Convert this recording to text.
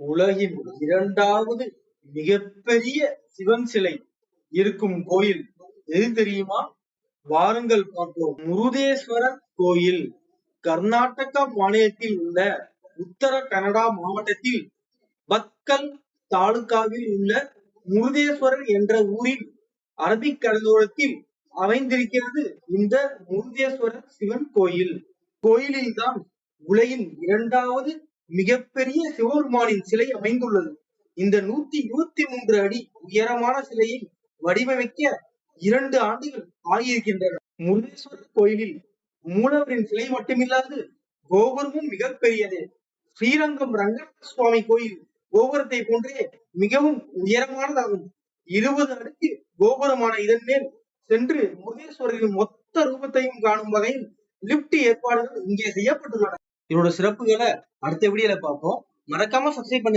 உலகின் இரண்டாவது மிகப்பெரிய சிவன் சிலை இருக்கும் கோயில் எது தெரியுமா? வாருங்கள் பார்ப்போம். முருதேஸ்வரர் கோயில் கர்நாடகா மாநிலத்தில் உள்ள உத்தர கன்னடா மாவட்டத்தில் பத்கல் தாலுகாவில் உள்ள முருதேஸ்வரர் என்ற ஊரில் அரபிக் கடலோரத்தில் அமைந்திருக்கிறது இந்த முருதேஸ்வரர் சிவன் கோயில். கோயிலில்தான் உலகின் இரண்டாவது மிகப்பெரிய சிவபெருமானின் சிலை அமைந்துள்ளது. இந்த 123 அடி உயரமான சிலையை வடிவமைக்க 2 ஆண்டுகள் ஆகியிருக்கின்றன. முருதேஸ்வரர் கோயிலில் மூலவரின் சிலை மட்டுமில்லாது கோபுரமும் மிகப்பெரியது. ஸ்ரீரங்கம் ரங்கநாத சுவாமி கோயில் கோபுரத்தை போன்றே மிகவும் உயரமானதாகும். 20 அடுக்கு கோபுரமான இதன் மேல் சென்று முருதேஸ்வரரின் மொத்த ரூபத்தையும் காணும் வகையில் லிப்ட் ஏற்பாடுகள் இங்கே செய்யப்பட்டுள்ளன. இதோட சிறப்புகளை அடுத்த வீடியோல பார்ப்போம். மறக்காம சப்ஸ்கிரைப் பண்ணுங்க.